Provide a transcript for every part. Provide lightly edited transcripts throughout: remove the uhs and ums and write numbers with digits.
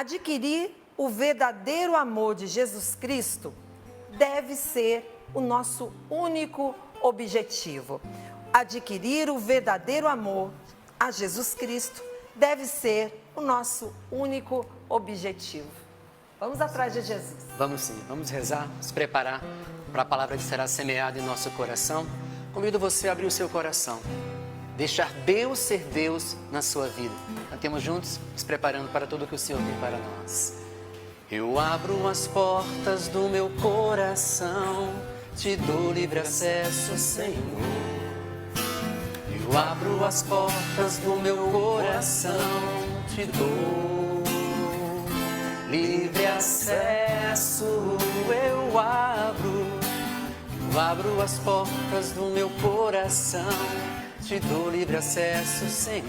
Adquirir o verdadeiro amor de Jesus Cristo deve ser o nosso único objetivo. Adquirir o verdadeiro amor a Jesus Cristo deve ser o nosso único objetivo. Vamos atrás de Jesus. Vamos sim, vamos rezar, nos preparar para a palavra que será semeada em nosso coração. Convido você a abrir o seu coração, deixar Deus ser Deus na sua vida. Cantemos juntos, nos preparando para tudo que o Senhor tem para nós. Eu abro as portas do meu coração, te dou livre acesso, Senhor. Eu abro as portas do meu coração, te dou livre acesso. Eu abro as portas do meu coração, te dou livre acesso, Senhor.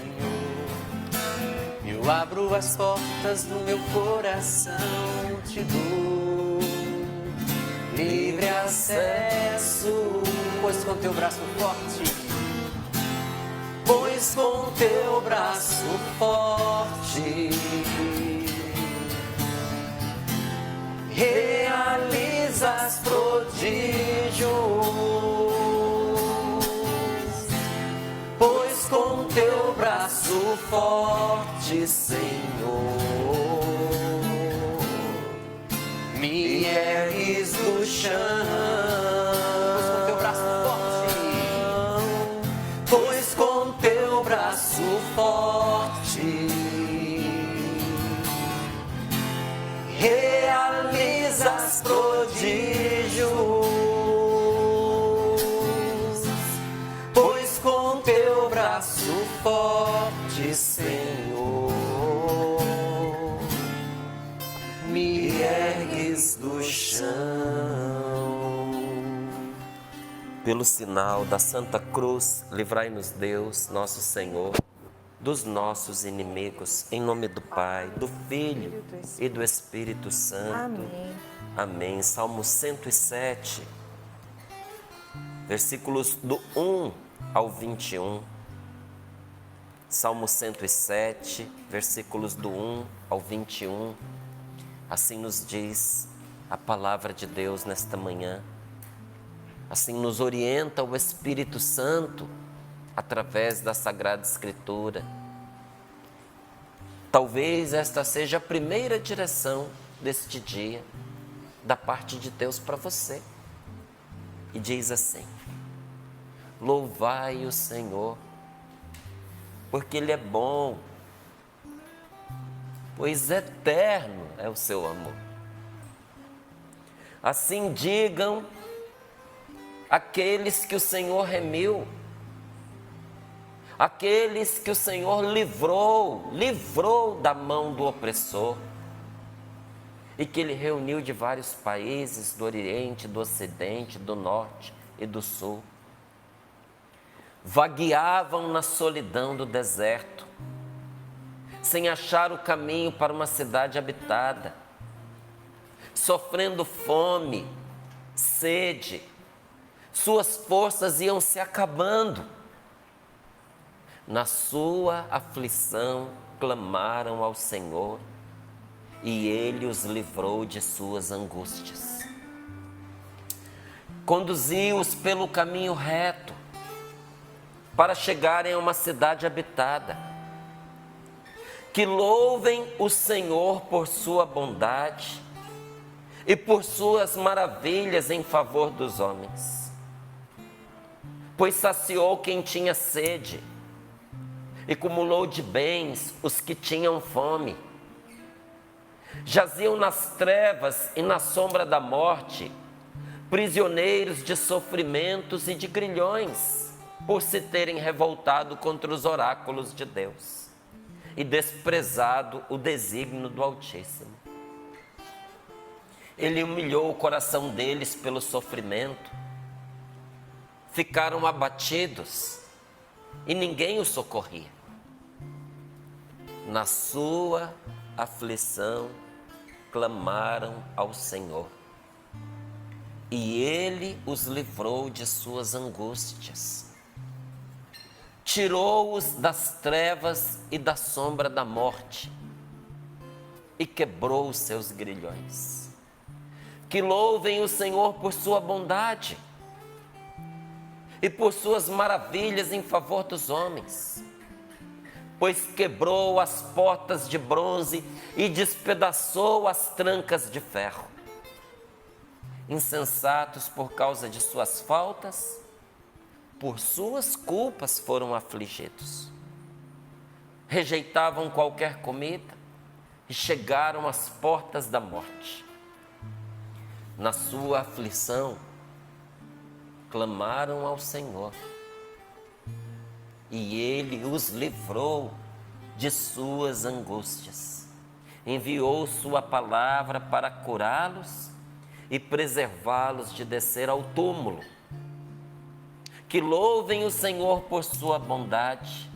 Eu abro as portas do meu coração, te dou livre acesso. Pois com teu braço forte, pois com teu braço forte, realizas prodígios. Pois com teu braço forte, Senhor, me ergues do chão. Pois com teu braço forte, realizas prodígios. Pois com teu braço forte, Senhor, me ergues do chão. Pelo sinal da Santa Cruz, livrai-nos Deus, nosso Senhor, dos nossos inimigos, em nome do Pai, do Filho e do Espírito Santo. Amém. Amém. Salmo 107, versículos do 1 ao 21. Salmo 107, versículos do 1 ao 21. Assim nos diz a palavra de Deus nesta manhã. Assim nos orienta o Espírito Santo através da Sagrada Escritura. Talvez esta seja a primeira direção deste dia da parte de Deus para você. E diz assim: louvai o Senhor, porque Ele é bom, pois eterno é o seu amor. Assim digam aqueles que o Senhor remiu, aqueles que o Senhor livrou da mão do opressor, e que Ele reuniu de vários países, do Oriente, do Ocidente, do Norte e do Sul. Vagueavam na solidão do deserto, sem achar o caminho para uma cidade habitada, sofrendo fome, sede, suas forças iam se acabando. Na sua aflição clamaram ao Senhor, e Ele os livrou de suas angústias. Conduziu-os pelo caminho reto, para chegarem a uma cidade habitada. Que louvem o Senhor por sua bondade e por suas maravilhas em favor dos homens. Pois saciou quem tinha sede e cumulou de bens os que tinham fome. Jaziam nas trevas e na sombra da morte, prisioneiros de sofrimentos e de grilhões, por se terem revoltado contra os oráculos de Deus e desprezado o desígnio do Altíssimo. Ele humilhou o coração deles pelo sofrimento. Ficaram abatidos e ninguém os socorria. Na sua aflição clamaram ao Senhor, e Ele os livrou de suas angústias. Tirou-os das trevas e da sombra da morte, e quebrou os seus grilhões. Que louvem o Senhor por sua bondade e por suas maravilhas em favor dos homens, pois quebrou as portas de bronze e despedaçou as trancas de ferro. Insensatos por causa de suas faltas, por suas culpas foram afligidos. Rejeitavam qualquer comida e chegaram às portas da morte. Na sua aflição, clamaram ao Senhor, e Ele os livrou de suas angústias. Enviou sua palavra para curá-los e preservá-los de descer ao túmulo. Que louvem o Senhor por sua bondade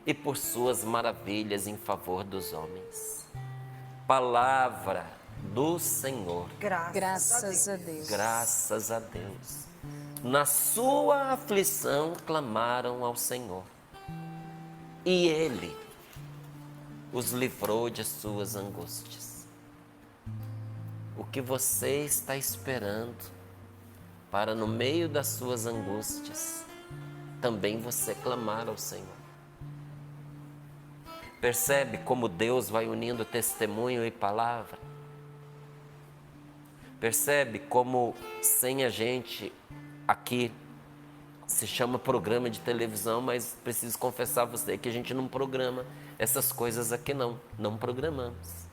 e por suas maravilhas em favor dos homens. Palavra do Senhor. Graças a Deus. Graças a Deus. Na sua aflição clamaram ao Senhor, e Ele os livrou de suas angústias. O que você está esperando para, no meio das suas angústias, também você clamar ao Senhor? Percebe como Deus vai unindo testemunho e palavra? Percebe como, sem a gente, aqui se chama programa de televisão, mas preciso confessar a você que a gente não programa essas coisas aqui não programamos.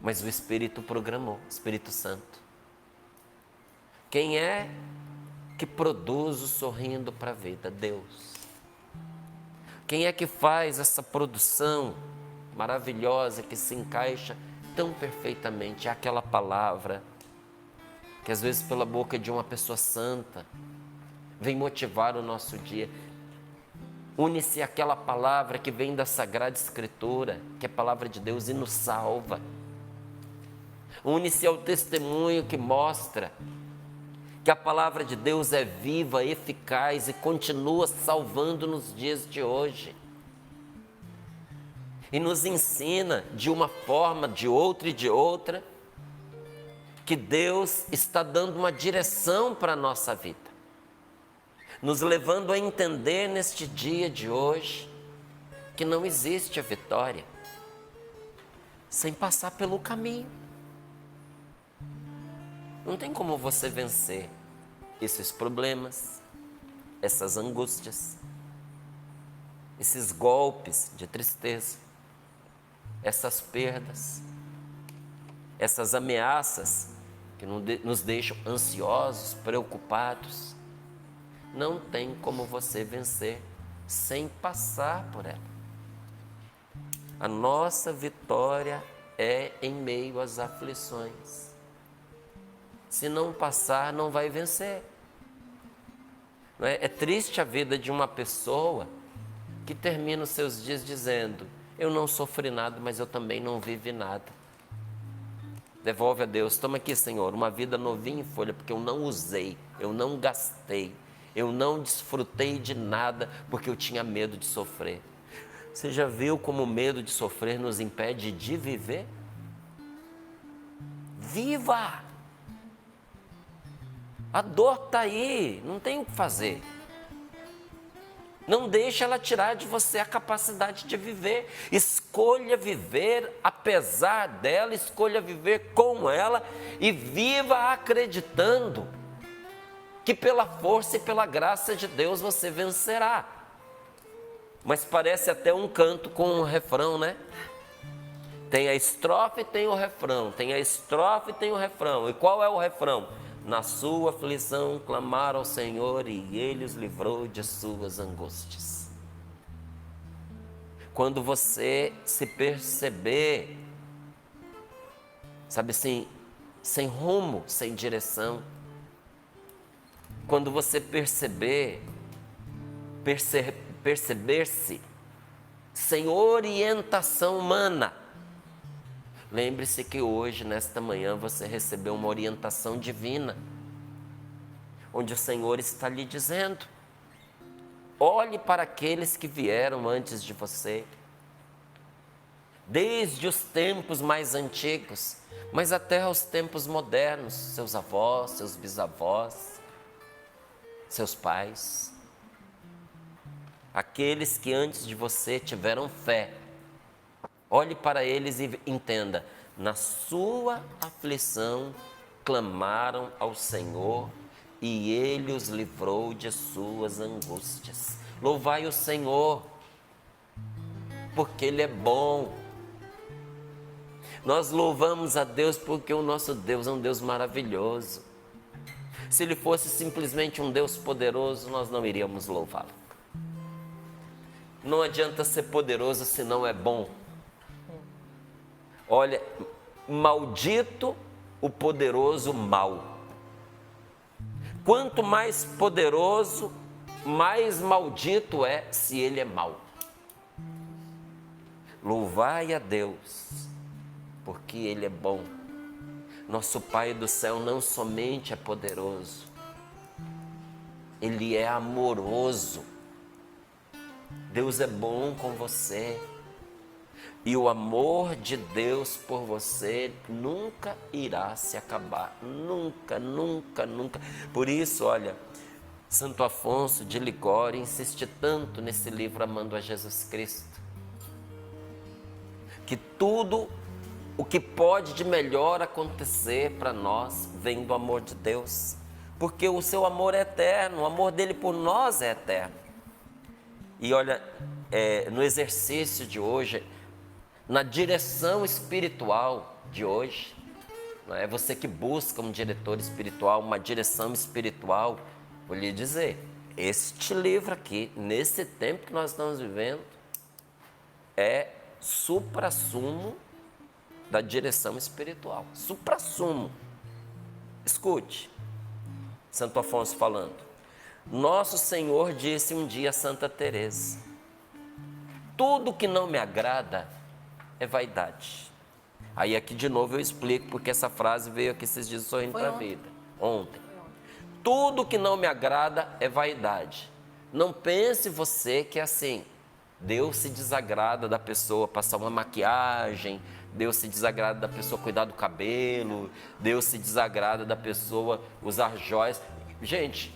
Mas o Espírito programou, o Espírito Santo. Quem é que produz o sorrindo para a vida? Deus. Quem é que faz essa produção maravilhosa que se encaixa tão perfeitamente? É aquela palavra que às vezes pela boca de uma pessoa santa vem motivar o nosso dia. Une-se àquela palavra que vem da Sagrada Escritura, que é a palavra de Deus e nos salva. Une-se ao testemunho que mostra que a palavra de Deus é viva, eficaz e continua salvando nos dias de hoje. E nos ensina de uma forma, de outra e de outra, que Deus está dando uma direção para a nossa vida, nos levando a entender neste dia de hoje que não existe a vitória sem passar pelo caminho. Não tem como você vencer esses problemas, essas angústias, esses golpes de tristeza, essas perdas, essas ameaças que nos deixam ansiosos, preocupados. Não tem como você vencer sem passar por ela. A nossa vitória é em meio às aflições. Se não passar, não vai vencer. Não é? É triste a vida de uma pessoa que termina os seus dias dizendo: eu não sofri nada, mas eu também não vivi nada. Devolve a Deus. Toma aqui, Senhor, uma vida novinha em folha, porque eu não usei, eu não gastei, eu não desfrutei de nada, porque eu tinha medo de sofrer. Você já viu como o medo de sofrer nos impede de viver? Viva! A dor está aí, não tem o que fazer. Não deixe ela tirar de você a capacidade de viver. Escolha viver apesar dela, escolha viver com ela e viva acreditando que pela força e pela graça de Deus você vencerá. Mas parece até um canto com um refrão, né? Tem a estrofe e tem o refrão, tem a estrofe e tem o refrão. E qual é o refrão? Na sua aflição clamaram ao Senhor e Ele os livrou de suas angústias. Quando você se perceber, sabe assim, sem rumo, sem direção, quando você perceber-se sem orientação humana, lembre-se que hoje, nesta manhã, você recebeu uma orientação divina, onde o Senhor está lhe dizendo: olhe para aqueles que vieram antes de você, desde os tempos mais antigos, mas até aos tempos modernos, seus avós, seus bisavós, seus pais, aqueles que antes de você tiveram fé. Olhe para eles e entenda, na sua aflição clamaram ao Senhor e Ele os livrou de suas angústias. Louvai o Senhor, porque Ele é bom. Nós louvamos a Deus porque o nosso Deus é um Deus maravilhoso. Se Ele fosse simplesmente um Deus poderoso, nós não iríamos louvá-lo. Não adianta ser poderoso se não é bom. Olha, maldito o poderoso mau. Quanto mais poderoso, mais maldito é se ele é mau. Louvai a Deus, porque Ele é bom. Nosso Pai do céu não somente é poderoso, Ele é amoroso. Deus é bom com você. E o amor de Deus por você nunca irá se acabar. Nunca, nunca, nunca. Por isso, olha, Santo Afonso de Ligório insiste tanto nesse livro Amando a Jesus Cristo. Que tudo o que pode de melhor acontecer para nós vem do amor de Deus. Porque o seu amor é eterno, o amor dele por nós é eterno. E olha, no exercício de hoje, na direção espiritual de hoje, não é? Você que busca um diretor espiritual, uma direção espiritual, vou lhe dizer, este livro aqui, nesse tempo que nós estamos vivendo, é suprassumo da direção espiritual. Suprassumo. Escute, Santo Afonso falando. Nosso Senhor disse um dia a Santa Teresa: tudo que não me agrada é vaidade. Aí aqui de novo eu explico porque essa frase veio aqui esses dias sorrindo para a vida. Ontem. Tudo que não me agrada é vaidade. Não pense você que é assim. Deus se desagrada da pessoa passar uma maquiagem, Deus se desagrada da pessoa cuidar do cabelo, Deus se desagrada da pessoa usar joias. Gente,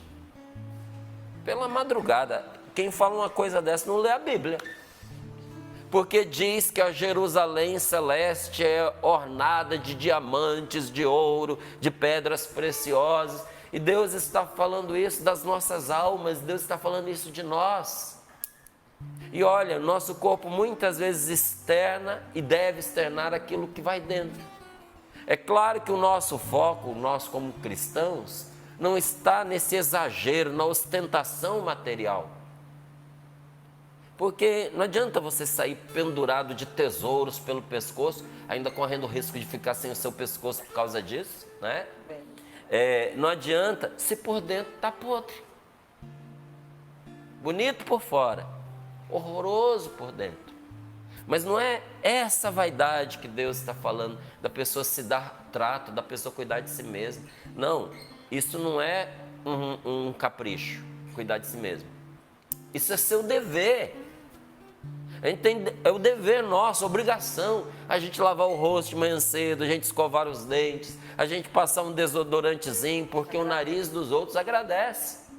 pela madrugada, quem fala uma coisa dessa não lê a Bíblia. Porque diz que a Jerusalém celeste é ornada de diamantes, de ouro, de pedras preciosas. E Deus está falando isso das nossas almas, Deus está falando isso de nós. E olha, nosso corpo muitas vezes externa e deve externar aquilo que vai dentro. É claro que o nosso foco, nós como cristãos, não está nesse exagero, na ostentação material. Porque não adianta você sair pendurado de tesouros pelo pescoço, ainda correndo o risco de ficar sem o seu pescoço por causa disso, né? Não adianta se por dentro está podre. Bonito por fora, horroroso por dentro. Mas não é essa vaidade que Deus está falando, da pessoa se dar trato, da pessoa cuidar de si mesma. Não, isso não é um capricho, cuidar de si mesmo. Isso é seu dever. É o dever nosso, a obrigação, a gente lavar o rosto de manhã cedo, a gente escovar os dentes, a gente passar um desodorantezinho, porque o nariz dos outros agradece,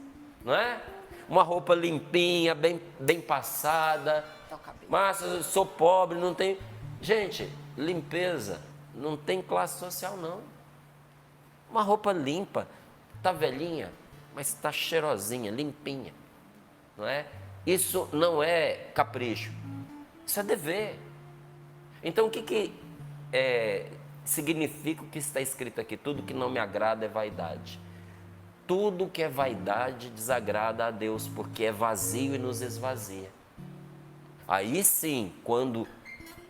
não é? Uma roupa limpinha, bem passada. Mas eu sou pobre, não tenho... Gente, limpeza não tem classe social, não. Uma roupa limpa, tá velhinha, mas está cheirosinha, limpinha, não é? Isso não é capricho, isso é dever. Então o que significa o que está escrito aqui? Tudo que não me agrada é vaidade. Tudo que é vaidade desagrada a Deus, porque é vazio e nos esvazia. Aí sim, quando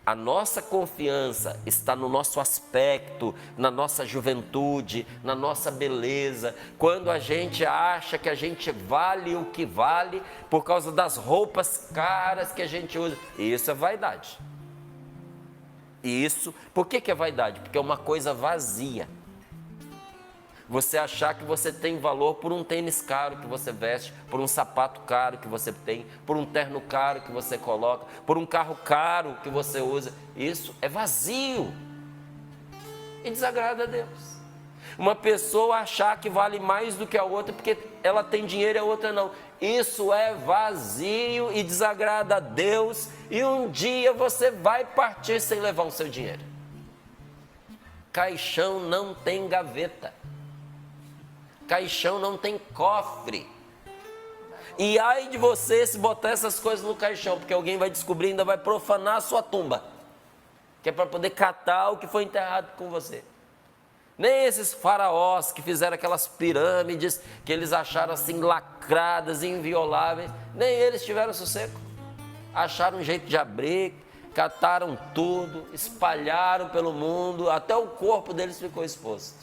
a nossa confiança está no nosso aspecto, na nossa juventude, na nossa beleza, quando a gente acha que a gente vale o que vale por causa das roupas caras que a gente usa, isso é vaidade. Isso, por que é vaidade? Porque é uma coisa vazia. Você achar que você tem valor por um tênis caro que você veste, por um sapato caro que você tem, por um terno caro que você coloca, por um carro caro que você usa. Isso é vazio e desagrada a Deus. Uma pessoa achar que vale mais do que a outra porque ela tem dinheiro e a outra não. Isso é vazio e desagrada a Deus, e um dia você vai partir sem levar o seu dinheiro. Caixão não tem gaveta. Caixão não tem cofre. E ai de você se botar essas coisas no caixão, porque alguém vai descobrir e ainda vai profanar a sua tumba, que é para poder catar o que foi enterrado com você. Nem esses faraós que fizeram aquelas pirâmides, que eles acharam assim lacradas, invioláveis, nem eles tiveram sossego. Acharam um jeito de abrir, cataram tudo, espalharam pelo mundo, até o corpo deles ficou exposto.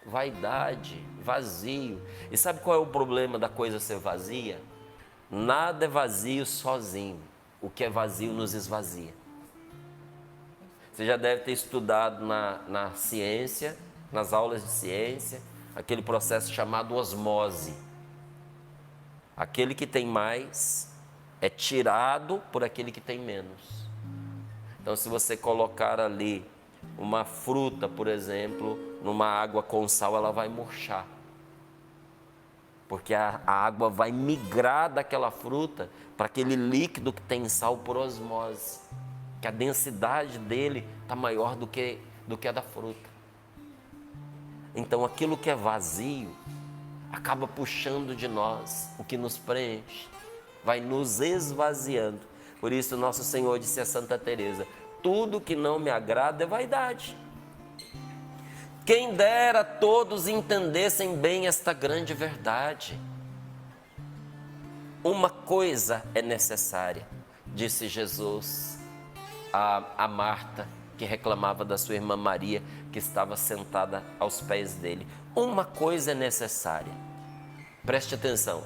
Vaidade, vazio. E sabe qual é o problema da coisa ser vazia? Nada é vazio sozinho. O que é vazio nos esvazia. Você já deve ter estudado na ciência, nas aulas de ciência, aquele processo chamado osmose. Aquele que tem mais é tirado por aquele que tem menos. Então, se você colocar ali uma fruta, por exemplo, numa água com sal, ela vai murchar. Porque a água vai migrar daquela fruta para aquele líquido que tem sal por osmose. Que a densidade dele está maior do que a da fruta. Então, aquilo que é vazio acaba puxando de nós o que nos preenche, vai nos esvaziando. Por isso, nosso Senhor disse a Santa Teresa: tudo que não me agrada é vaidade. Quem dera todos entendessem bem esta grande verdade. Uma coisa é necessária, disse Jesus a Marta, que reclamava da sua irmã Maria, que estava sentada aos pés dele. Uma coisa é necessária, preste atenção: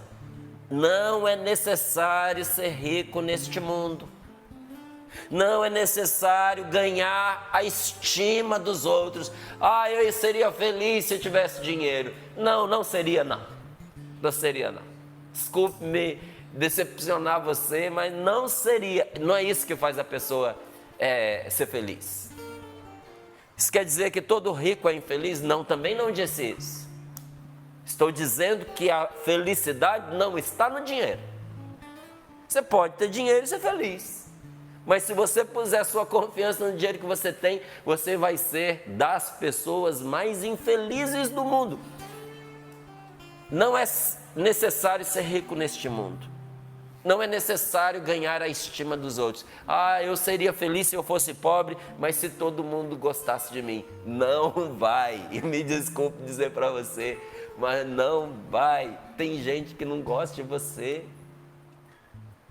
não é necessário ser rico neste mundo, não é necessário ganhar a estima dos outros. Eu seria feliz se eu tivesse dinheiro. Não seria não. Não seria não. Desculpe-me decepcionar você, mas não seria. Não é isso que faz a pessoa ser feliz. Isso quer dizer que todo rico é infeliz? Não, também não disse isso. Estou dizendo que a felicidade não está no dinheiro. Você pode ter dinheiro e ser feliz, mas se você puser sua confiança no dinheiro que você tem, você vai ser das pessoas mais infelizes do mundo. Não é necessário ser rico neste mundo. Não é necessário ganhar a estima dos outros. Eu seria feliz se eu fosse pobre, mas se todo mundo gostasse de mim. Não vai. E me desculpe dizer para você, mas não vai. Tem gente que não gosta de você,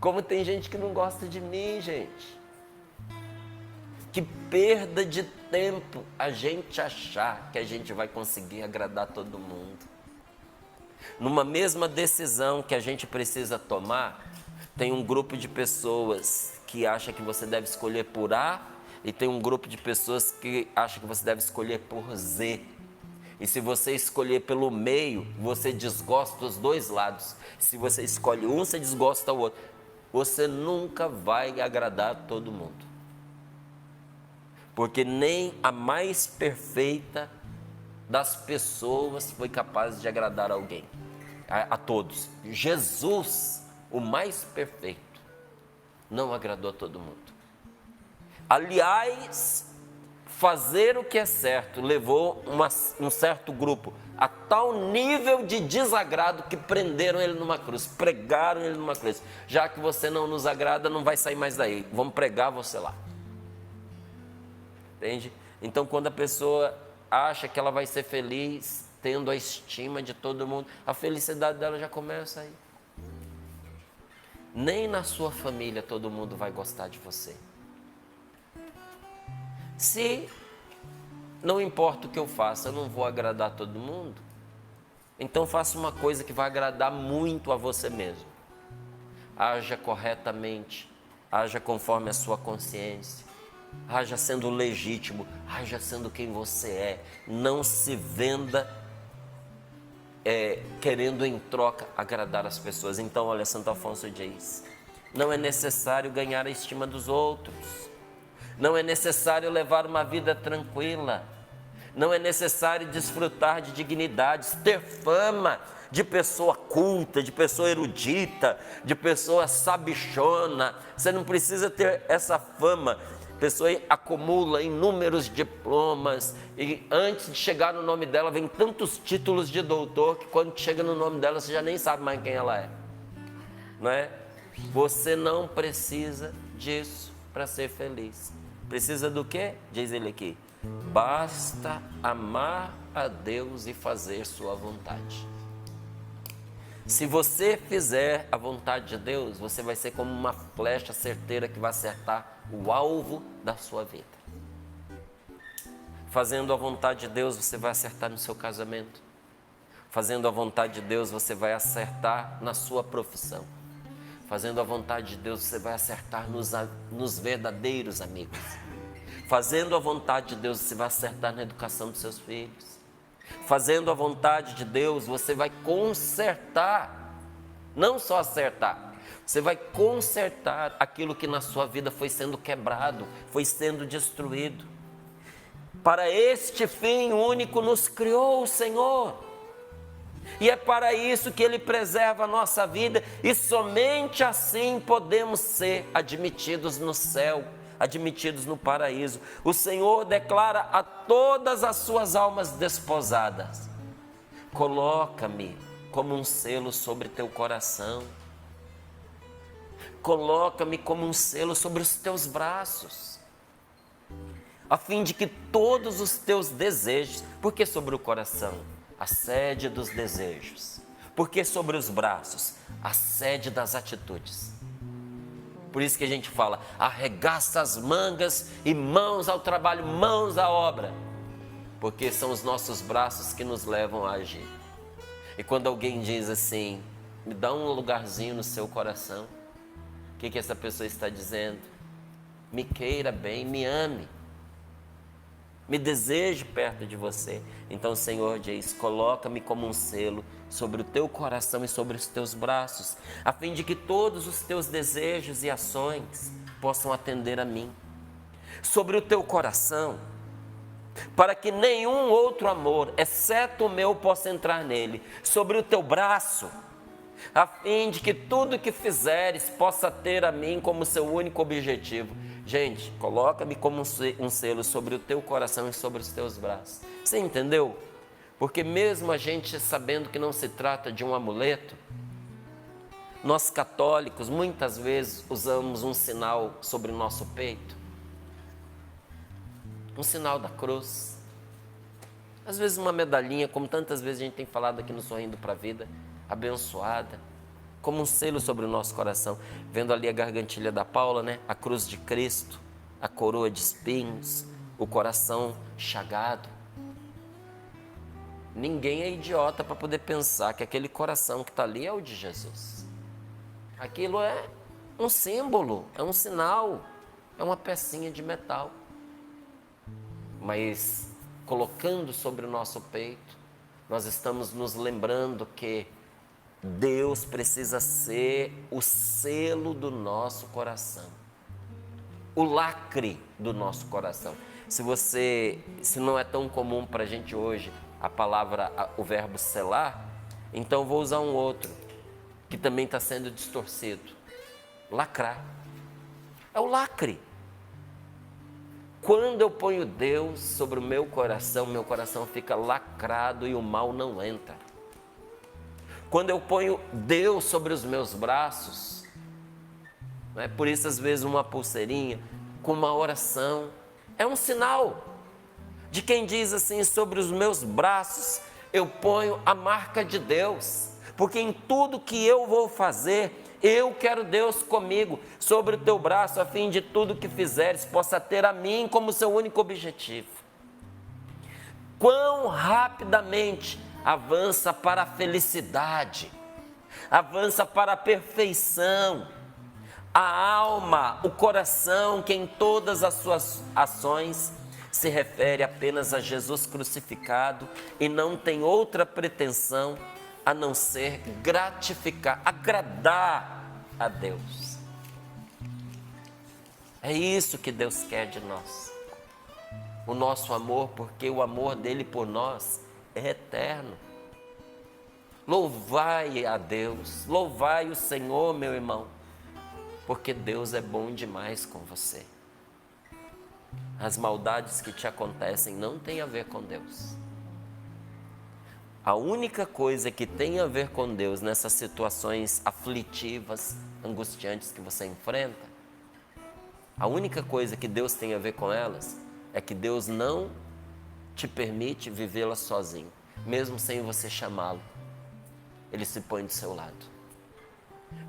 como tem gente que não gosta de mim, gente. Que perda de tempo a gente achar que a gente vai conseguir agradar todo mundo. Numa mesma decisão que a gente precisa tomar, tem um grupo de pessoas que acha que você deve escolher por A, e tem um grupo de pessoas que acha que você deve escolher por Z. E se você escolher pelo meio, você desgosta os dois lados. Se você escolhe um, você desgosta o outro. Você nunca vai agradar todo mundo. Porque nem a mais perfeita das pessoas foi capaz de agradar alguém, a todos. Jesus, o mais perfeito, não agradou a todo mundo. Aliás, fazer o que é certo levou um certo grupo a tal nível de desagrado que prenderam ele numa cruz, pregaram ele numa cruz. Já que você não nos agrada, não vai sair mais daí, vamos pregar você lá. Entende? Então, quando a pessoa acha que ela vai ser feliz tendo a estima de todo mundo, a felicidade dela já começa aí. Nem na sua família todo mundo vai gostar de você. Se não importa o que eu faça, eu não vou agradar todo mundo, então faça uma coisa que vai agradar muito a você mesmo. Haja corretamente, haja conforme a sua consciência, haja sendo legítimo, haja sendo quem você é. Não se venda querendo em troca agradar as pessoas. Então, olha, Santo Afonso diz: não é necessário ganhar a estima dos outros, não é necessário levar uma vida tranquila, não é necessário desfrutar de dignidades, ter fama de pessoa culta, de pessoa erudita, de pessoa sabichona. Você não precisa ter essa fama. A pessoa acumula inúmeros diplomas e antes de chegar no nome dela vem tantos títulos de doutor que quando chega no nome dela você já nem sabe mais quem ela é, não é? Você não precisa disso para ser feliz. Precisa do quê? Diz ele aqui: basta amar a Deus e fazer sua vontade. Se você fizer a vontade de Deus, você vai ser como uma flecha certeira que vai acertar o alvo da sua vida. Fazendo a vontade de Deus, você vai acertar no seu casamento. Fazendo a vontade de Deus, você vai acertar na sua profissão. Fazendo a vontade de Deus, você vai acertar nos verdadeiros amigos. Fazendo a vontade de Deus, você vai acertar na educação dos seus filhos. Fazendo a vontade de Deus, você vai consertar, não só acertar, você vai consertar aquilo que na sua vida foi sendo quebrado, foi sendo destruído. Para este fim único nos criou o Senhor. E é para isso que Ele preserva a nossa vida, e somente assim podemos ser admitidos no céu, admitidos no paraíso. O Senhor declara a todas as suas almas desposadas: coloca-me como um selo sobre teu coração, coloca-me como um selo sobre os teus braços, a fim de que todos os teus desejos, porque sobre o coração a sede dos desejos, porque sobre os braços a sede das atitudes. Por isso que a gente fala: arregaça as mangas e mãos ao trabalho, mãos à obra, porque são os nossos braços que nos levam a agir. E quando alguém diz assim: me dá um lugarzinho no seu coração, o que essa pessoa está dizendo? Me queira bem, me ame, me deseje perto de você. Então o Senhor diz: coloca-me como um selo sobre o teu coração e sobre os teus braços, a fim de que todos os teus desejos e ações possam atender a mim. Sobre o teu coração, para que nenhum outro amor, exceto o meu, possa entrar nele. Sobre o teu braço, a fim de que tudo que fizeres possa ter a mim como seu único objetivo. Gente, coloca-me como um selo sobre o teu coração e sobre os teus braços. Você entendeu? Porque mesmo a gente sabendo que não se trata de um amuleto, nós católicos muitas vezes usamos um sinal sobre o nosso peito, um sinal da cruz, às vezes uma medalhinha, como tantas vezes a gente tem falado aqui no Sorrindo para a Vida, abençoada, como um selo sobre o nosso coração. Vendo ali a gargantilha da Paula, né? A cruz de Cristo, a coroa de espinhos, o coração chagado. Ninguém é idiota para poder pensar que aquele coração que está ali é o de Jesus. Aquilo é um símbolo, é um sinal, é uma pecinha de metal. Mas colocando sobre o nosso peito, nós estamos nos lembrando que Deus precisa ser o selo do nosso coração, o lacre do nosso coração. Se não é tão comum para a gente hoje a palavra, o verbo selar, então vou usar um outro, que também está sendo distorcido: lacrar. É o lacre. Quando eu ponho Deus sobre o meu coração fica lacrado e o mal não entra. Quando eu ponho Deus sobre os meus braços, não é? Por isso às vezes uma pulseirinha com uma oração é um sinal de quem diz assim: sobre os meus braços eu ponho a marca de Deus, porque em tudo que eu vou fazer, eu quero Deus comigo. Sobre o teu braço, a fim de tudo que fizeres possa ter a mim como seu único objetivo. Quão rapidamente avança para a felicidade, avança para a perfeição, a alma, o coração, que em todas as suas ações se refere apenas a Jesus crucificado e não tem outra pretensão a não ser gratificar, agradar a Deus. É isso que Deus quer de nós. O nosso amor, porque o amor dele por nós é eterno. Louvai a Deus, louvai o Senhor, meu irmão, porque Deus é bom demais com você. As maldades que te acontecem não têm a ver com Deus. A única coisa que tem a ver com Deus nessas situações aflitivas, angustiantes que você enfrenta, a única coisa que Deus tem a ver com elas é que Deus não te permite vivê-las sozinho, mesmo sem você chamá-lo. Ele se põe do seu lado.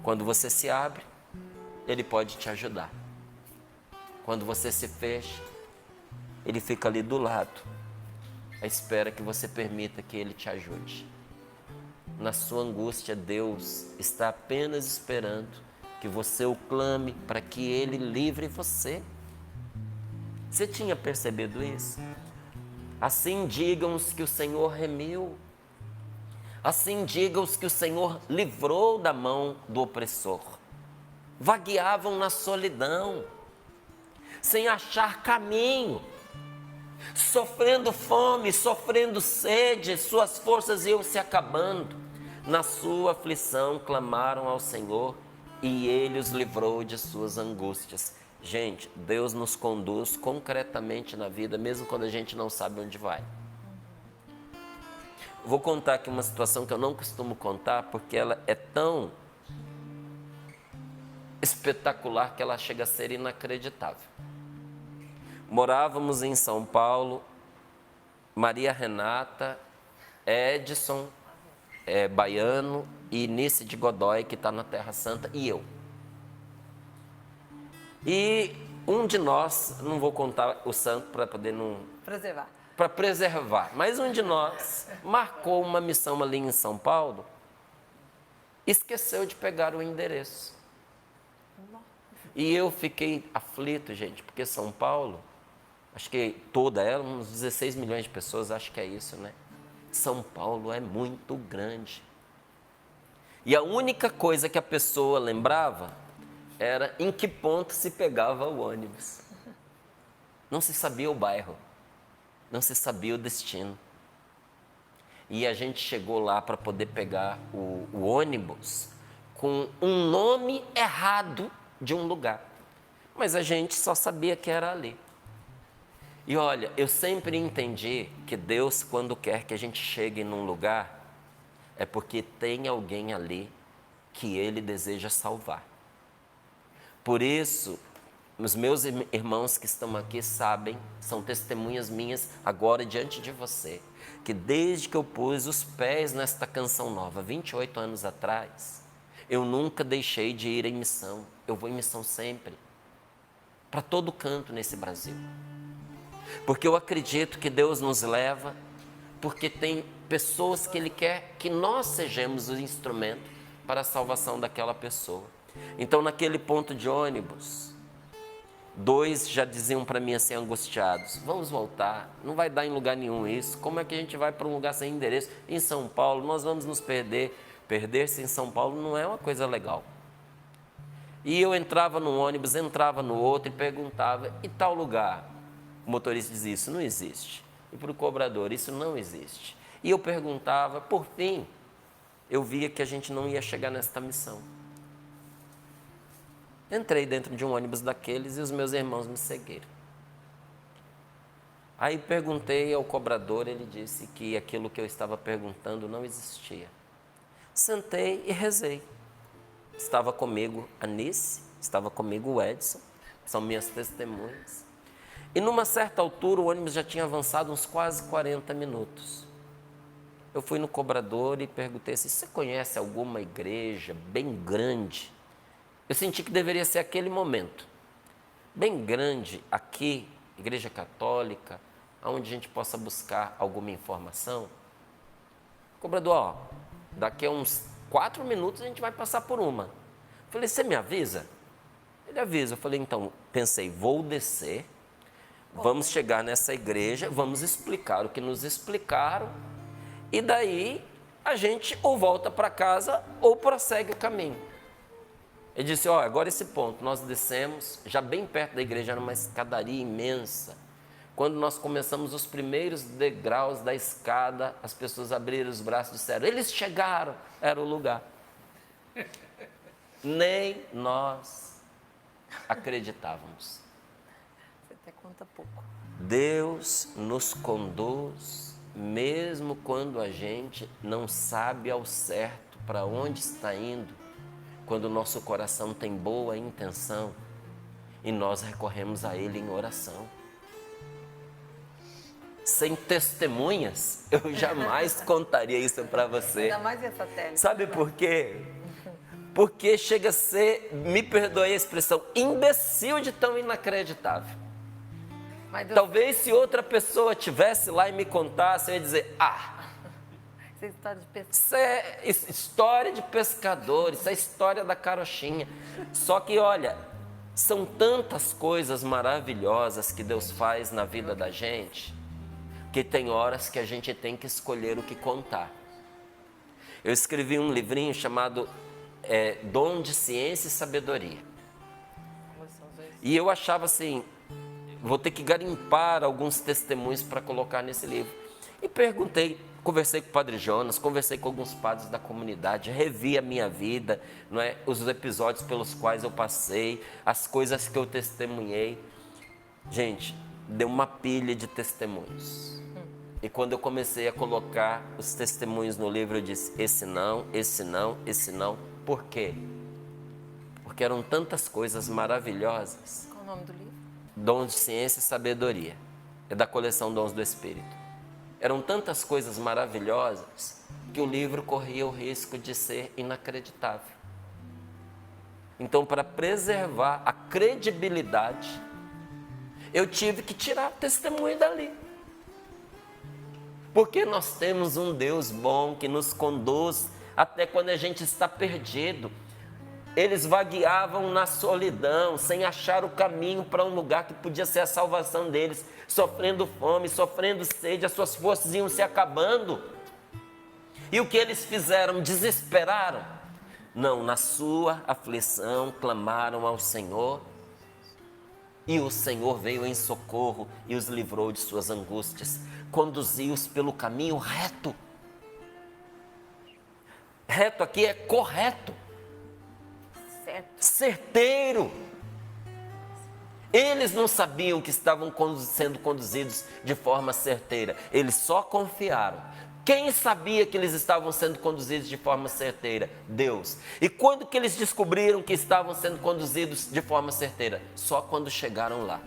Quando você se abre, Ele pode te ajudar. Quando você se fecha, Ele fica ali do lado, à espera que você permita que Ele te ajude. Na sua angústia, Deus está apenas esperando que você o clame para que Ele livre você. Você tinha percebido isso? Assim digam os que o Senhor remiu. Assim digam os que o Senhor livrou da mão do opressor. Vagueavam na solidão, sem achar caminho, sofrendo fome, sofrendo sede, suas forças iam se acabando. Na sua aflição clamaram ao Senhor e Ele os livrou de suas angústias. Gente, Deus nos conduz concretamente na vida, mesmo quando a gente não sabe onde vai. Vou contar aqui uma situação que eu não costumo contar, porque ela é tão espetacular que ela chega a ser inacreditável. Morávamos em São Paulo, Maria Renata, Edson, baiano, e Nice de Godoy, que está na Terra Santa, e eu. E um de nós, não vou contar o santo para poder não... para preservar, mas um de nós marcou uma missão ali em São Paulo, esqueceu de pegar o endereço. E eu fiquei aflito, gente, porque São Paulo, acho que toda ela, uns 16 milhões de pessoas, acho que é isso, né? São Paulo é muito grande. E a única coisa que a pessoa lembrava era em que ponto se pegava o ônibus. Não se sabia o bairro, não se sabia o destino. E a gente chegou lá para poder pegar o ônibus com um nome errado de um lugar. Mas a gente só sabia que era ali. E olha, eu sempre entendi que Deus, quando quer que a gente chegue num lugar, é porque tem alguém ali que Ele deseja salvar. Por isso, os meus irmãos que estão aqui sabem, são testemunhas minhas agora diante de você, que desde que eu pus os pés nesta canção nova, 28 anos atrás, eu nunca deixei de ir em missão. Eu vou em missão sempre, para todo canto nesse Brasil. Porque eu acredito que Deus nos leva, porque tem pessoas que Ele quer que nós sejamos o instrumento para a salvação daquela pessoa. Então, naquele ponto de ônibus, 2 já diziam para mim assim, angustiados, vamos voltar, não vai dar em lugar nenhum isso, como é que a gente vai para um lugar sem endereço? Em São Paulo, nós vamos nos perder. Perder-se em São Paulo não é uma coisa legal. E eu entrava num ônibus, entrava no outro e perguntava, e tal lugar? O motorista dizia, isso não existe. E para o cobrador, isso não existe. E eu perguntava, por fim, eu via que a gente não ia chegar nesta missão. Entrei dentro de um ônibus daqueles e os meus irmãos me seguiram. Aí perguntei ao cobrador, ele disse que aquilo que eu estava perguntando não existia. Sentei e rezei. Estava comigo a Nice, estava comigo o Edson, são minhas testemunhas. E numa certa altura o ônibus já tinha avançado uns quase 40 minutos. Eu fui no cobrador e perguntei assim, você conhece alguma igreja bem grande? Eu senti que deveria ser aquele momento, bem grande aqui, igreja católica, onde a gente possa buscar alguma informação. Cobrador, ó, daqui a uns 4 minutos a gente vai passar por uma. Eu falei, você me avisa? Ele avisa. Eu falei, então, pensei, vou descer, Vamos chegar nessa igreja, vamos explicar o que nos explicaram, e daí a gente ou volta para casa ou prossegue o caminho. Ele disse, ó, agora esse ponto, nós descemos, já bem perto da igreja, era uma escadaria imensa. Quando nós começamos os primeiros degraus da escada, as pessoas abriram os braços e disseram, eles chegaram, era o lugar. Nem nós acreditávamos. Você até conta pouco. Deus nos conduz, mesmo quando a gente não sabe ao certo para onde está indo, quando o nosso coração tem boa intenção e nós recorremos a Ele em oração. Sem testemunhas, eu jamais contaria isso para você. Ainda mais essa tela. Sabe por quê? Porque chega a ser, me perdoe a expressão, imbecil de tão inacreditável. Mas Deus, Talvez se outra pessoa tivesse lá e me contasse, eu ia dizer, essa história de pessoa. isso é história de pescador, isso é história da carochinha. Só que olha, são tantas coisas maravilhosas que Deus faz na vida da gente, que tem horas que a gente tem que escolher o que contar. Eu escrevi um livrinho chamado Dom de Ciência e Sabedoria. E eu achava assim, vou ter que garimpar alguns testemunhos para colocar nesse livro. E perguntei, conversei com o Padre Jonas, conversei com alguns padres da comunidade, revi a minha vida, não é? Os episódios pelos quais eu passei, as coisas que eu testemunhei. Gente, deu uma pilha de testemunhos. E quando eu comecei a colocar os testemunhos no livro, eu disse, esse não, esse não, esse não. Por quê? Porque eram tantas coisas maravilhosas. Qual o nome do livro? Dons de Ciência e Sabedoria. É da coleção Dons do Espírito. Eram tantas coisas maravilhosas que o livro corria o risco de ser inacreditável. Então, para preservar a credibilidade, eu tive que tirar o testemunho dali. Porque nós temos um Deus bom que nos conduz até quando a gente está perdido. Eles vagueavam na solidão, sem achar o caminho para um lugar que podia ser a salvação deles, sofrendo fome, sofrendo sede, as suas forças iam se acabando. E o que eles fizeram? Desesperaram? Não, na sua aflição clamaram ao Senhor, e o Senhor veio em socorro e os livrou de suas angústias, conduziu-os pelo caminho reto. Reto aqui é correto. Certeiro. Eles não sabiam que estavam sendo conduzidos de forma certeira. Eles só confiaram. Quem sabia que eles estavam sendo conduzidos de forma certeira? Deus. E quando que eles descobriram que estavam sendo conduzidos de forma certeira? Só quando chegaram lá.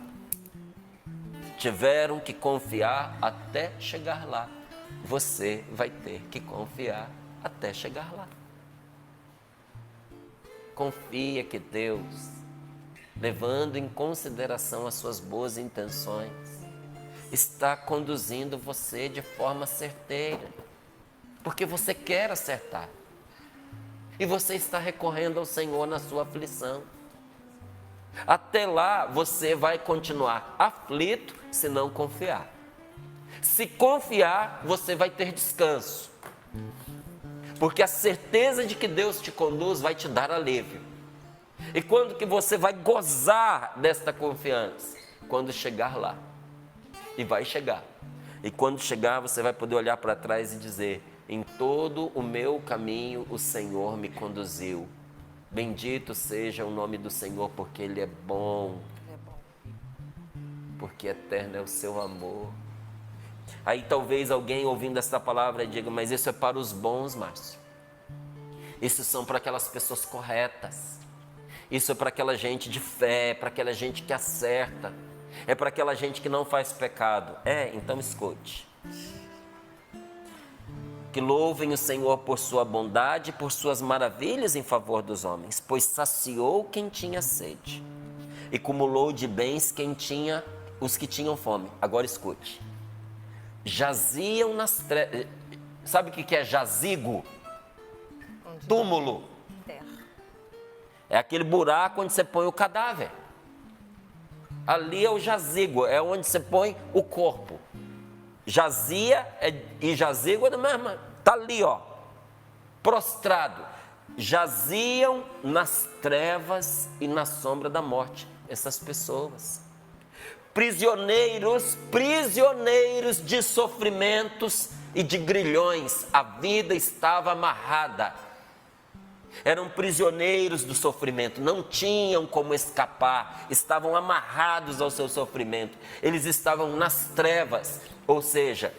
Tiveram que confiar até chegar lá. Você vai ter que confiar até chegar lá. Confia que Deus, levando em consideração as suas boas intenções, está conduzindo você de forma certeira, porque você quer acertar. E você está recorrendo ao Senhor na sua aflição. Até lá você vai continuar aflito se não confiar. Se confiar, você vai ter descanso. Porque a certeza de que Deus te conduz vai te dar alívio. E quando que você vai gozar desta confiança? Quando chegar lá. E vai chegar. E quando chegar, você vai poder olhar para trás e dizer, em todo o meu caminho o Senhor me conduziu. Bendito seja o nome do Senhor, porque Ele é bom. Porque eterno é o seu amor. Aí talvez alguém ouvindo essa palavra diga, mas isso é para os bons, Márcio. Isso são para aquelas pessoas corretas. Isso é para aquela gente de fé, para aquela gente que acerta. É para aquela gente que não faz pecado. Então escute. Que louvem o Senhor por sua bondade e por suas maravilhas em favor dos homens, pois saciou quem tinha sede e cumulou de bens os que tinham fome. Agora escute. Jaziam nas trevas. Sabe o que é jazigo? Túmulo. Terra. É aquele buraco onde você põe o cadáver. Ali é o jazigo, é onde você põe o corpo. Jazia e jazigo é da mesma, está ali, ó, prostrado. Jaziam nas trevas e na sombra da morte, essas pessoas. Prisioneiros de sofrimentos e de grilhões, a vida estava amarrada. Eram prisioneiros do sofrimento, não tinham como escapar, estavam amarrados ao seu sofrimento. Eles estavam nas trevas, ou seja,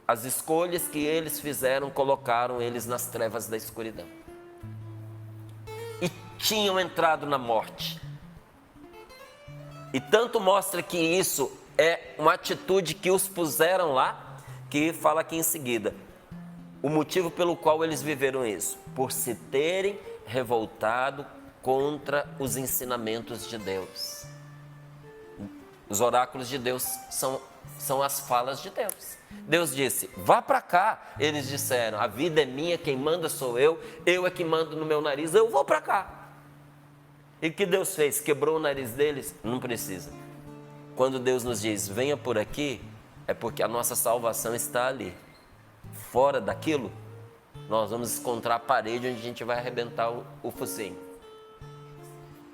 as escolhas que eles fizeram colocaram eles nas trevas da escuridão. E tinham entrado na morte. E tanto mostra que isso é uma atitude que os puseram lá, que fala aqui em seguida. O motivo pelo qual eles viveram isso, por se terem revoltado contra os ensinamentos de Deus. Os oráculos de Deus são as falas de Deus. Deus disse, vá para cá. Eles disseram, a vida é minha, quem manda sou eu é que mando no meu nariz, eu vou para cá. E o que Deus fez? Quebrou o nariz deles? Não precisa. Quando Deus nos diz, venha por aqui, é porque a nossa salvação está ali. Fora daquilo, nós vamos encontrar a parede onde a gente vai arrebentar o focinho.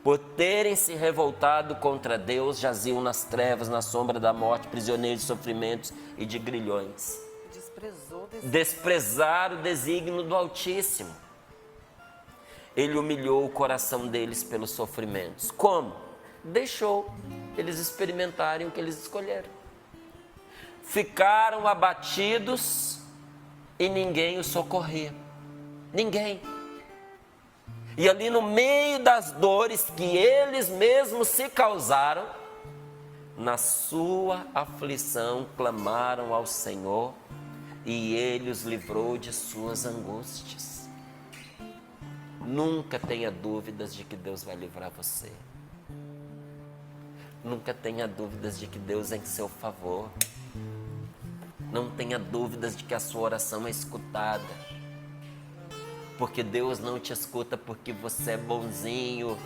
Por terem se revoltado contra Deus, jaziam nas trevas, na sombra da morte, prisioneiros de sofrimentos e de grilhões. Desprezaram o desígnio do Altíssimo. Ele humilhou o coração deles pelos sofrimentos. Como? Deixou eles experimentarem o que eles escolheram. Ficaram abatidos e ninguém os socorria. Ninguém. E ali no meio das dores que eles mesmos se causaram, na sua aflição clamaram ao Senhor e Ele os livrou de suas angústias. Nunca tenha dúvidas de que Deus vai livrar você. Nunca tenha dúvidas de que Deus é em seu favor. Não tenha dúvidas de que a sua oração é escutada. Porque Deus não te escuta porque você é bonzinho.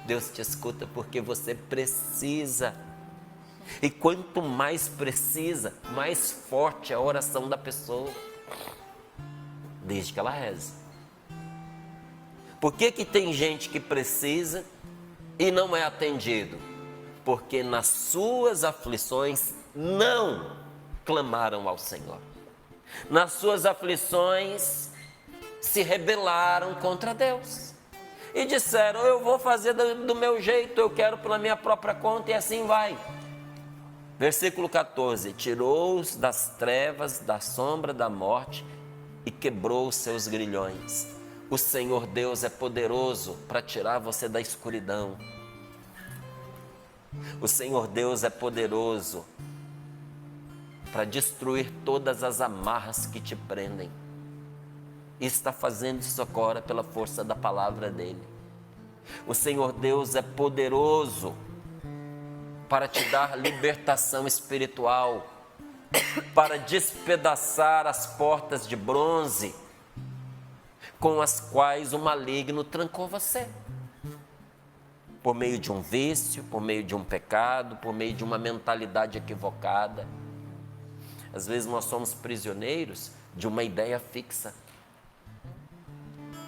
Deus te escuta porque você precisa. E quanto mais precisa, mais forte é a oração da pessoa. Desde que ela reze. Por que tem gente que precisa e não é atendido? Porque nas suas aflições não clamaram ao Senhor. Nas suas aflições se rebelaram contra Deus. E disseram, eu vou fazer do meu jeito, eu quero pela minha própria conta e assim vai. Versículo 14, tirou-os das trevas, da sombra da morte e quebrou os seus grilhões. O Senhor Deus é poderoso para tirar você da escuridão. O Senhor Deus é poderoso para destruir todas as amarras que te prendem. E está fazendo isso agora pela força da palavra dEle. O Senhor Deus é poderoso para te dar libertação espiritual, para despedaçar as portas de bronze com as quais o maligno trancou você. Por meio de um vício, por meio de um pecado, por meio de uma mentalidade equivocada. Às vezes nós somos prisioneiros de uma ideia fixa,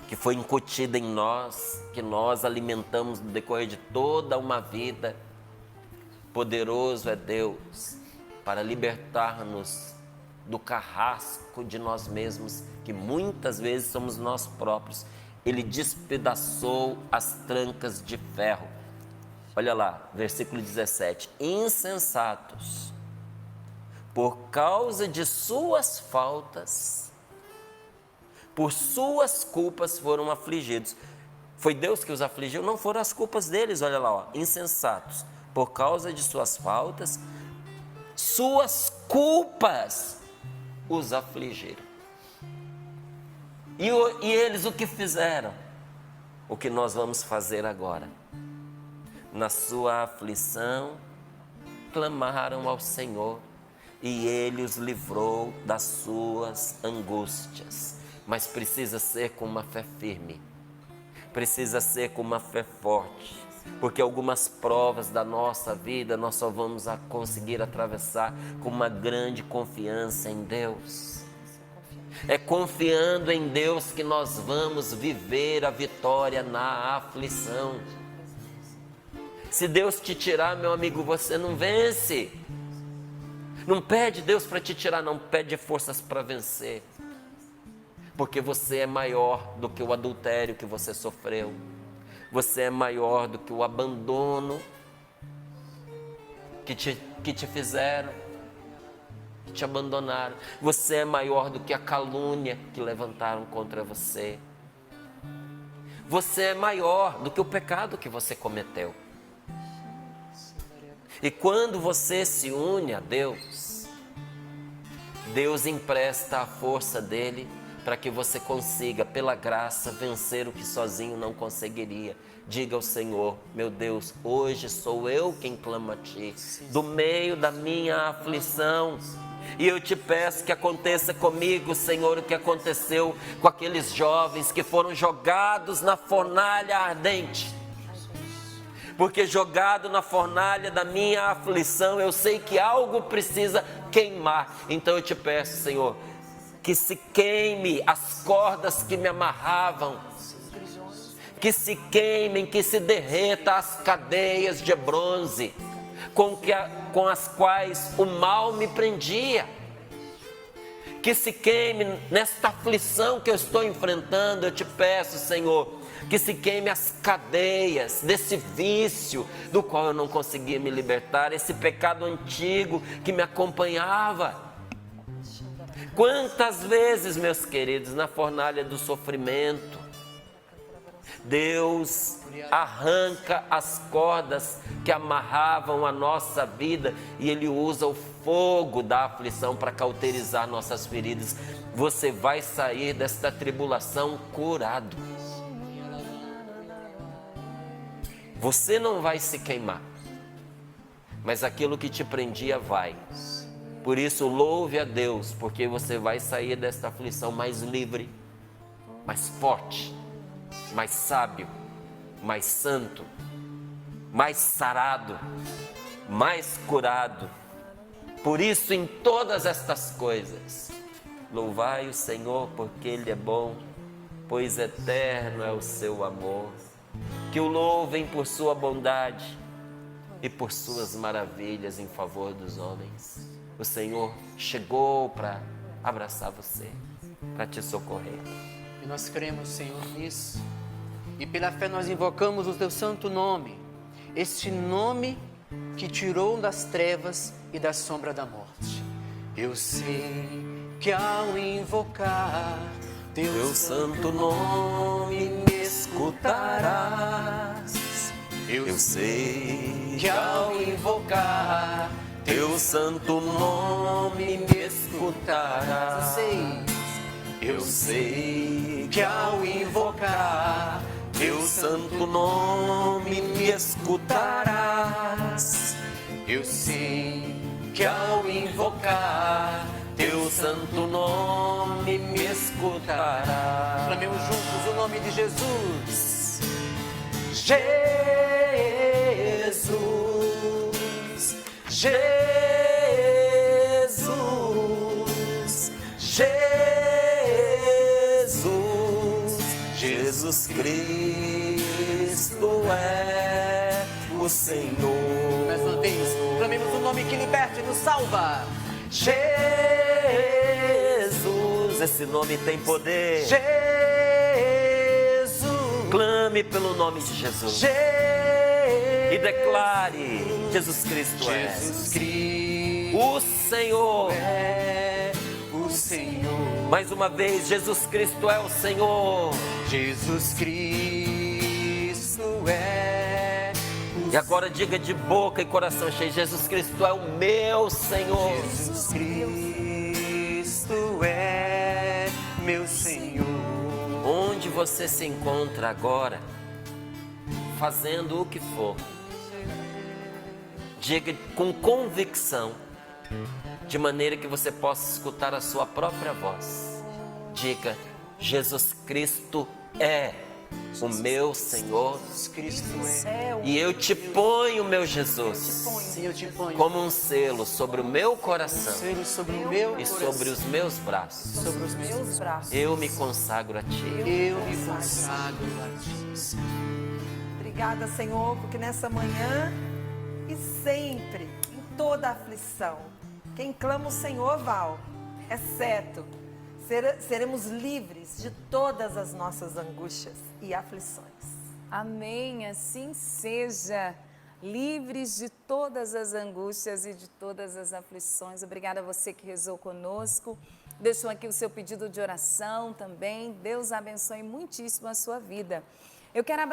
que foi incutida em nós, que nós alimentamos no decorrer de toda uma vida. Poderoso é Deus para libertar-nos do carrasco de nós mesmos, que muitas vezes somos nós próprios. Ele despedaçou as trancas de ferro. Olha lá, versículo 17. Insensatos, por causa de suas faltas, por suas culpas foram afligidos. Foi Deus que os afligiu? Não foram as culpas deles, olha lá, ó. Insensatos, por causa de suas faltas, suas culpas os afligiram. E eles o que fizeram? O que nós vamos fazer agora? Na sua aflição, clamaram ao Senhor e Ele os livrou das suas angústias. Mas precisa ser com uma fé firme, precisa ser com uma fé forte. Porque algumas provas da nossa vida nós só vamos conseguir atravessar com uma grande confiança em Deus. É confiando em Deus que nós vamos viver a vitória na aflição. Se Deus te tirar, meu amigo, você não vence. Não pede Deus para te tirar, não, pede forças para vencer. Porque você é maior do que o adultério que você sofreu. Você é maior do que o abandono que te fizeram, que te abandonaram. Você é maior do que a calúnia que levantaram contra você. Você é maior do que o pecado que você cometeu. E quando você se une a Deus, Deus empresta a força dele para que você consiga, pela graça, vencer o que sozinho não conseguiria. Diga ao Senhor: meu Deus, hoje sou eu quem clama a Ti, do meio da minha aflição. E eu te peço que aconteça comigo, Senhor, o que aconteceu com aqueles jovens que foram jogados na fornalha ardente. Porque jogado na fornalha da minha aflição, eu sei que algo precisa queimar. Então eu te peço, Senhor, que se queime as cordas que me amarravam, que se queimem, que se derreta as cadeias de bronze com as quais o mal me prendia. Que se queime nesta aflição que eu estou enfrentando. Eu te peço, Senhor, que se queime as cadeias desse vício do qual eu não conseguia me libertar, esse pecado antigo que me acompanhava. Quantas vezes, meus queridos, na fornalha do sofrimento, Deus arranca as cordas que amarravam a nossa vida e Ele usa o fogo da aflição para cauterizar nossas feridas. Você vai sair desta tribulação curado. Você não vai se queimar, mas aquilo que te prendia vai. Por isso, louve a Deus, porque você vai sair desta aflição mais livre, mais forte, mais sábio, mais santo, mais sarado, mais curado. Por isso, em todas estas coisas, louvai o Senhor, porque Ele é bom, pois eterno é o seu amor. Que o louvem por sua bondade e por suas maravilhas em favor dos homens. O Senhor chegou para abraçar você, para te socorrer. E nós cremos, Senhor, nisso. E pela fé nós invocamos o Teu santo nome. Este nome que tirou das trevas e da sombra da morte. Eu sei que ao invocar Teu santo nome me escutarás. Eu sei que ao invocar Teu santo nome me escutarás. Eu sei que ao invocar Teu santo nome me escutarás. Eu sei que ao invocar Teu santo nome me escutarás. Clamemos juntos o nome de Jesus. Jesus, Jesus, Jesus, Jesus Cristo é o Senhor. Mais uma vez, clamemos o nome que liberta e nos salva. Jesus, esse nome tem poder. Jesus, Clame pelo nome de Jesus e declare: Jesus Cristo é o Senhor. o Senhor. Mais uma vez, Jesus Cristo é o Senhor. Jesus Cristo é E agora diga de boca e coração cheio: Jesus Cristo é o meu Senhor. Jesus Cristo é meu Senhor. Onde você se encontra agora, fazendo o que for, diga com convicção, de maneira que você possa escutar a sua própria voz. Diga: Jesus Cristo é o meu Senhor, Jesus Cristo é. É o e eu te ponho, meu Jesus, Sim, eu te ponho como um selo sobre o meu coração selo sobre o meu e coração, sobre os meus braços. sobre os meus. meus braços. Eu me consagro a ti. Eu me consagro a ti, Senhor. Obrigada, Senhor, porque nessa manhã e sempre, em toda aflição, quem clama o Senhor, Val, é certo, seremos livres de todas as nossas angústias e aflições. Amém, assim seja. Livres de todas as angústias e de todas as aflições. Obrigada a você que rezou conosco. Deixou aqui o seu pedido de oração também. Deus abençoe muitíssimo a sua vida. Eu quero